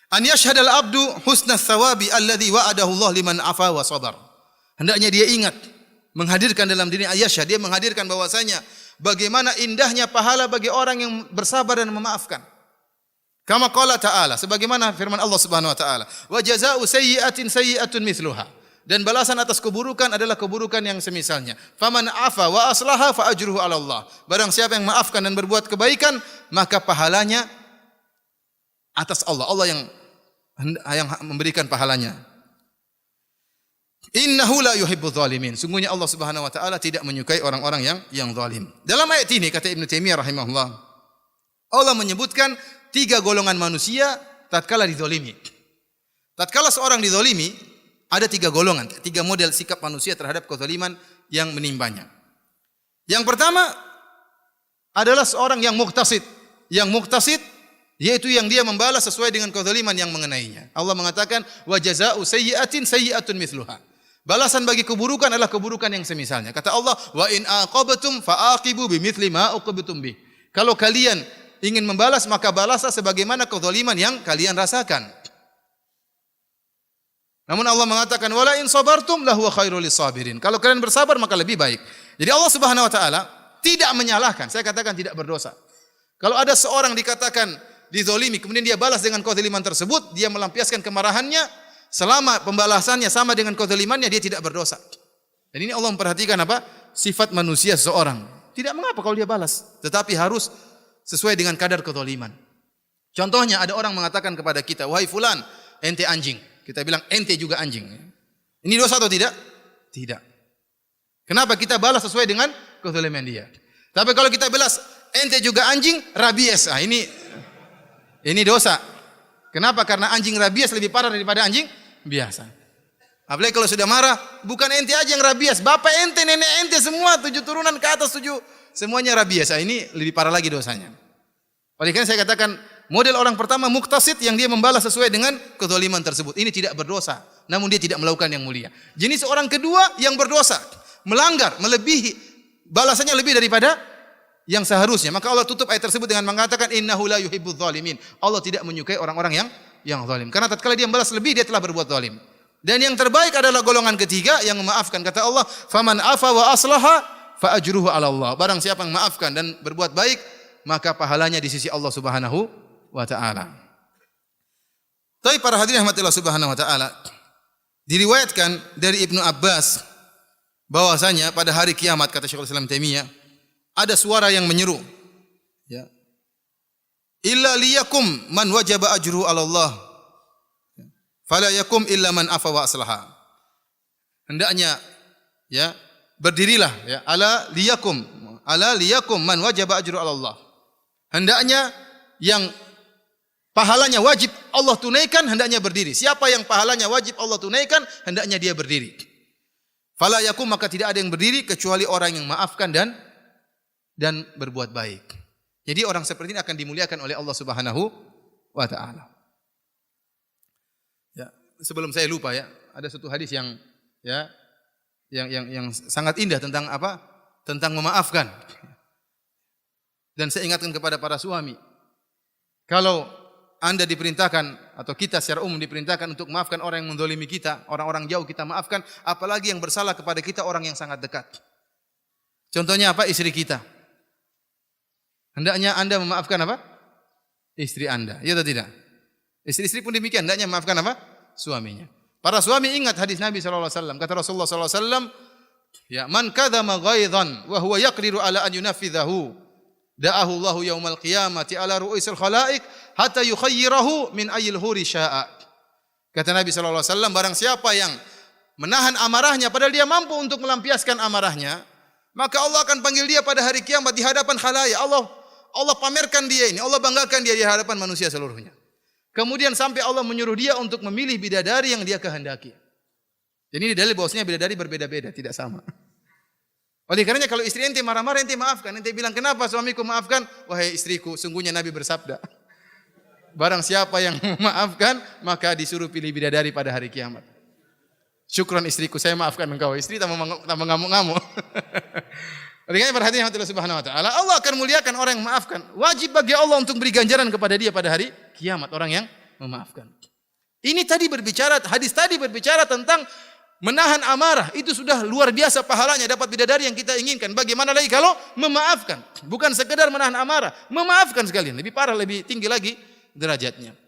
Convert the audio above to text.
An yashhadal abdu husnas thawabi alladhi wa'adahu Allah liman afa wa sabar. Hendaknya dia ingat, menghadirkan dalam diri ayyasyhad, dia menghadirkan bahwasanya bagaimana indahnya pahala bagi orang yang bersabar dan memaafkan. Kama qala ta'ala, sebagaimana firman Allah Subhanahu wa taala, wa jazaa'u sayyi'atin sayyi'atun mithluha. Dan balasan atas keburukan adalah keburukan yang semisalnya. Faman afa wa aslaha fa ajruhu 'ala Allah. Barang siapa yang maafkan dan berbuat kebaikan, maka pahalanya atas Allah. Allah yang memberikan pahalanya. Innahu la yuhibbudz zalimin. Sungguhnya Allah Subhanahu wa taala tidak menyukai orang-orang yang zalim. Dalam ayat ini kata Ibnu Taimiyah rahimahullah, Allah menyebutkan 3 golongan manusia tatkala dizalimi. Tatkala seorang dizalimi, ada 3 golongan, 3 model sikap manusia terhadap kezaliman yang menimpanya. Yang pertama adalah seorang yang muqtasid. Yang muqtasid yaitu yang dia membalas sesuai dengan kezaliman yang mengenainya. Allah mengatakan wa jazaa'u sayyi'atin sayyi'atun mithluha. Balasan bagi keburukan adalah keburukan yang semisalnya. Kata Allah, wa in aqabtum fa'aqibu bimithli ma uqibtum bih. Kalau kalian ingin membalas, maka balaslah sebagaimana kezaliman yang kalian rasakan. Namun Allah mengatakan wala in sabartum lahu khairul lisabirin. Kalau kalian bersabar maka lebih baik. Jadi Allah Subhanahu wa taala tidak menyalahkan. Saya katakan tidak berdosa. Kalau ada seorang dikatakan dizalimi kemudian dia balas dengan kezaliman tersebut, dia melampiaskan kemarahannya, selama pembalasannya sama dengan kezalimannya, dia tidak berdosa. Dan ini Allah memperhatikan apa? Sifat manusia seseorang. Tidak mengapa kalau dia balas, tetapi harus sesuai dengan kadar kezaliman. Contohnya ada orang mengatakan kepada kita, "Wahai fulan, ente anjing." Kita bilang ente juga anjing. Ini dosa atau tidak? Tidak. Kenapa? Kita balas sesuai dengan kezaliman dia. Tapi kalau kita balas ente juga anjing, rabies. Ah, ini dosa. Kenapa? Karena anjing rabies lebih parah daripada anjing biasa. Apalagi kalau sudah marah, bukan ente aja yang rabies, bapak ente, nenek ente, semua 7 turunan ke atas 7, semuanya rabies. Ah, ini lebih parah lagi dosanya. Oleh karena saya katakan model orang pertama muqtasid yang dia membalas sesuai dengan kezaliman tersebut. Ini tidak berdosa, namun dia tidak melakukan yang mulia. Jenis orang kedua yang berdosa, melanggar, melebihi, balasannya lebih daripada yang seharusnya. Maka Allah tutup ayat tersebut dengan mengatakan innahu la yuhibbudz zalimin. Allah tidak menyukai orang-orang yang zalim. Karena tatkala dia membalas lebih, dia telah berbuat zalim. Dan yang terbaik adalah golongan ketiga yang memaafkan. Kata Allah, "Faman afa wa aslaha fa ajruhu 'ala Allah." Barang siapa yang memaafkan dan berbuat baik, maka pahalanya di sisi Allah Subhanahu wa taala. Tapi para hadirin rahmatillah Subhanahu wa taala, diriwayatkan dari Ibnu Abbas bahwasanya pada hari kiamat kata Syekhul Islam Taimiyah ada suara yang menyeru, ya. Illa liyakum man wajaba ajruhu 'ala Allah. Fala yakum illa man afa wa aslaha. Hendaknya ya, berdirilah ya, ala liyakum man wajaba ajruhu 'ala Allah. Hendaknya yang pahalanya wajib Allah tunaikan, hendaknya berdiri. Siapa yang pahalanya wajib Allah tunaikan, hendaknya dia berdiri. Fala yakum, maka tidak ada yang berdiri kecuali orang yang maafkan dan berbuat baik. Jadi orang seperti ini akan dimuliakan oleh Allah Subhanahu wa taala. Ya, sebelum saya lupa ya, ada satu hadis yang sangat indah tentang apa? Tentang memaafkan. Dan saya ingatkan kepada para suami, kalau Anda diperintahkan atau kita secara umum diperintahkan untuk maafkan orang yang menzalimi kita, orang-orang jauh kita maafkan, apalagi yang bersalah kepada kita orang yang sangat dekat. Contohnya apa? Istri kita. Hendaknya Anda memaafkan apa? Istri Anda. Ya atau tidak? Istri-istri pun demikian, hendaknya memaafkan apa? Suaminya. Para suami ingat hadis Nabi sallallahu alaihi wasallam. Kata Rasulullah sallallahu alaihi wasallam, ya, man kadzama ghaidhan wa huwa yaqdiru ala an yunafidhahu da'ahu Allahu yaumal qiyamati ala ru'usil khalaiq hatta yukhayyirahu min ayyil huri syaa. Kata Nabi sallallahu alaihi wasallam, barang siapa yang menahan amarahnya padahal dia mampu untuk melampiaskan amarahnya, maka Allah akan panggil dia pada hari kiamat di hadapan khalayak. Allah pamerkan dia ini, Allah banggakan dia di hadapan manusia seluruhnya. Kemudian sampai Allah menyuruh dia untuk memilih bidadari yang dia kehendaki. Jadi ini dalil bahwasanya bidadari berbeda-beda, tidak sama. Oleh karenanya kalau istri ente marah-marah, ente maafkan. Ente bilang, kenapa suamiku maafkan? Wahai istriku, sungguhnya Nabi bersabda, barang siapa yang memaafkan, maka disuruh pilih bidadari pada hari kiamat. Syukran istriku, saya maafkan engkau. Istri tak mengamuk-ngamuk. Oleh karenanya perhatian Allah Subhanahu wa taala, Allah akan muliakan orang yang memaafkan. Wajib bagi Allah untuk beri ganjaran kepada dia pada hari kiamat, orang memaafkan. Ini tadi hadis tadi berbicara tentang menahan amarah. Itu sudah luar biasa pahalanya, dapat bidadari yang kita inginkan. Bagaimana lagi kalau memaafkan? Bukan sekedar menahan amarah, memaafkan sekalian. Lebih parah, lebih tinggi lagi derajatnya.